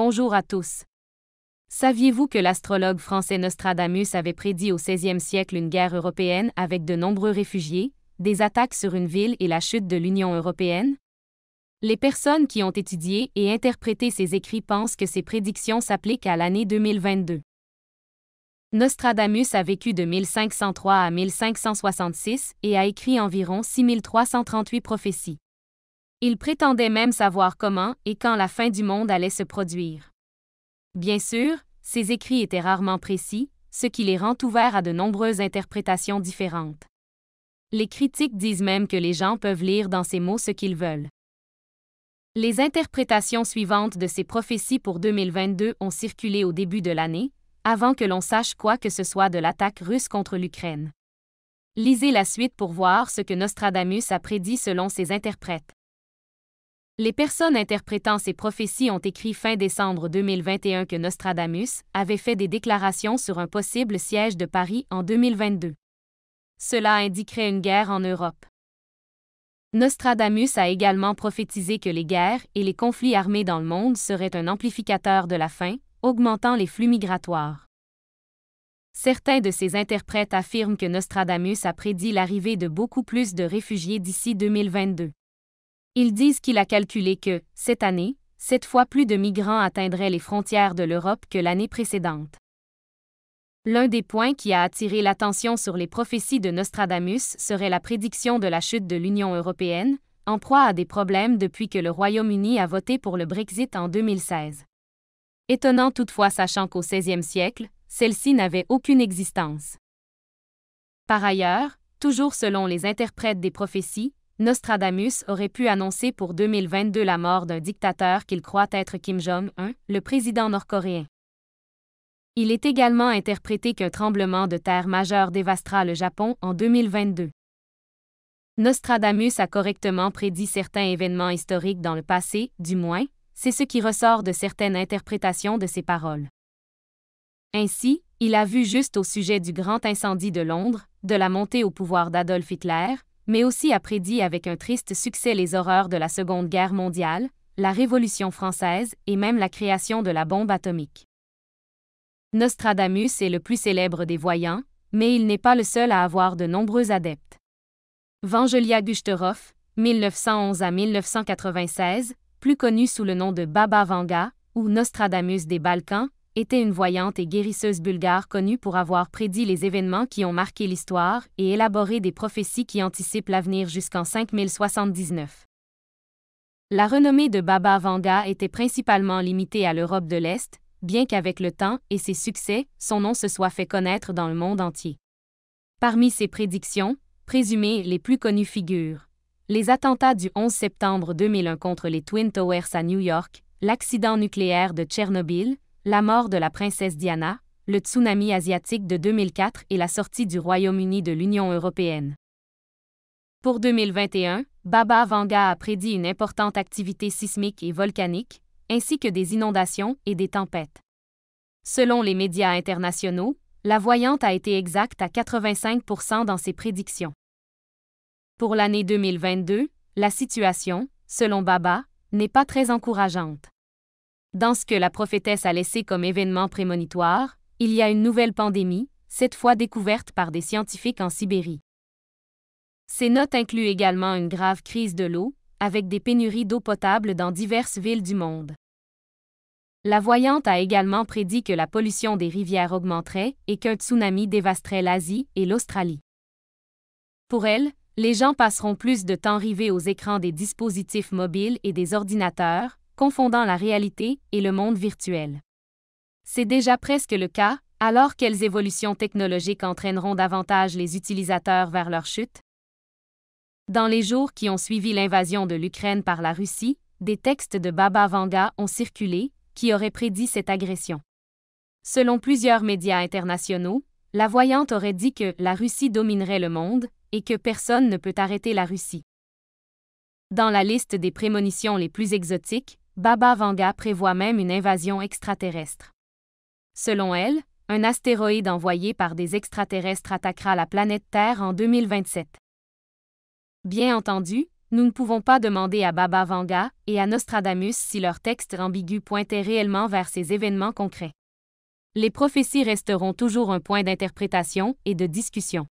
Bonjour à tous. Saviez-vous que l'astrologue français Nostradamus avait prédit au XVIe siècle une guerre européenne avec de nombreux réfugiés, des attaques sur une ville et la chute de l'Union européenne? Les personnes qui ont étudié et interprété ces écrits pensent que ces prédictions s'appliquent à l'année 2022. Nostradamus a vécu de 1503 à 1566 et a écrit environ 6338 prophéties. Il prétendait même savoir comment et quand la fin du monde allait se produire. Bien sûr, ces écrits étaient rarement précis, ce qui les rend ouverts à de nombreuses interprétations différentes. Les critiques disent même que les gens peuvent lire dans ces mots ce qu'ils veulent. Les interprétations suivantes de ces prophéties pour 2022 ont circulé au début de l'année, avant que l'on sache quoi que ce soit de l'attaque russe contre l'Ukraine. Lisez la suite pour voir ce que Nostradamus a prédit selon ses interprètes. Les personnes interprétant ces prophéties ont écrit fin décembre 2021 que Nostradamus avait fait des déclarations sur un possible siège de Paris en 2022. Cela indiquerait une guerre en Europe. Nostradamus a également prophétisé que les guerres et les conflits armés dans le monde seraient un amplificateur de la faim, augmentant les flux migratoires. Certains de ces interprètes affirment que Nostradamus a prédit l'arrivée de beaucoup plus de réfugiés d'ici 2022. Ils disent qu'il a calculé que, cette année, 7 fois plus de migrants atteindraient les frontières de l'Europe que l'année précédente. L'un des points qui a attiré l'attention sur les prophéties de Nostradamus serait la prédiction de la chute de l'Union européenne, en proie à des problèmes depuis que le Royaume-Uni a voté pour le Brexit en 2016. Étonnant toutefois sachant qu'au XVIe siècle, celle-ci n'avait aucune existence. Par ailleurs, toujours selon les interprètes des prophéties, Nostradamus aurait pu annoncer pour 2022 la mort d'un dictateur qu'il croit être Kim Jong-un, le président nord-coréen. Il est également interprété qu'un tremblement de terre majeur dévastera le Japon en 2022. Nostradamus a correctement prédit certains événements historiques dans le passé, du moins, c'est ce qui ressort de certaines interprétations de ses paroles. Ainsi, il a vu juste au sujet du grand incendie de Londres, de la montée au pouvoir d'Adolf Hitler, mais aussi a prédit avec un triste succès les horreurs de la Seconde Guerre mondiale, la Révolution française et même la création de la bombe atomique. Nostradamus est le plus célèbre des voyants, mais il n'est pas le seul à avoir de nombreux adeptes. Vangelia Gushterov, 1911 à 1996, plus connu sous le nom de Baba Vanga, ou Nostradamus des Balkans, était une voyante et guérisseuse bulgare connue pour avoir prédit les événements qui ont marqué l'histoire et élaboré des prophéties qui anticipent l'avenir jusqu'en 5079. La renommée de Baba Vanga était principalement limitée à l'Europe de l'Est, bien qu'avec le temps et ses succès, son nom se soit fait connaître dans le monde entier. Parmi ses prédictions, présumées les plus connues figurent les attentats du 11 septembre 2001 contre les Twin Towers à New York, l'accident nucléaire de Tchernobyl, la mort de la princesse Diana, le tsunami asiatique de 2004 et la sortie du Royaume-Uni de l'Union européenne. Pour 2021, Baba Vanga a prédit une importante activité sismique et volcanique, ainsi que des inondations et des tempêtes. Selon les médias internationaux, la voyante a été exacte à 85% dans ses prédictions. Pour l'année 2022, la situation, selon Baba, n'est pas très encourageante. Dans ce que la prophétesse a laissé comme événement prémonitoire, il y a une nouvelle pandémie, cette fois découverte par des scientifiques en Sibérie. Ces notes incluent également une grave crise de l'eau, avec des pénuries d'eau potable dans diverses villes du monde. La voyante a également prédit que la pollution des rivières augmenterait et qu'un tsunami dévasterait l'Asie et l'Australie. Pour elle, les gens passeront plus de temps rivés aux écrans des dispositifs mobiles et des ordinateurs, confondant la réalité et le monde virtuel. C'est déjà presque le cas, alors quelles évolutions technologiques entraîneront davantage les utilisateurs vers leur chute? Dans les jours qui ont suivi l'invasion de l'Ukraine par la Russie, des textes de Baba Vanga ont circulé, qui auraient prédit cette agression. Selon plusieurs médias internationaux, la voyante aurait dit que la Russie dominerait le monde et que personne ne peut arrêter la Russie. Dans la liste des prémonitions les plus exotiques, Baba Vanga prévoit même une invasion extraterrestre. Selon elle, un astéroïde envoyé par des extraterrestres attaquera la planète Terre en 2027. Bien entendu, Nous ne pouvons pas demander à Baba Vanga et à Nostradamus si leurs textes ambigus pointaient réellement vers ces événements concrets. Les prophéties resteront toujours un point d'interprétation et de discussion.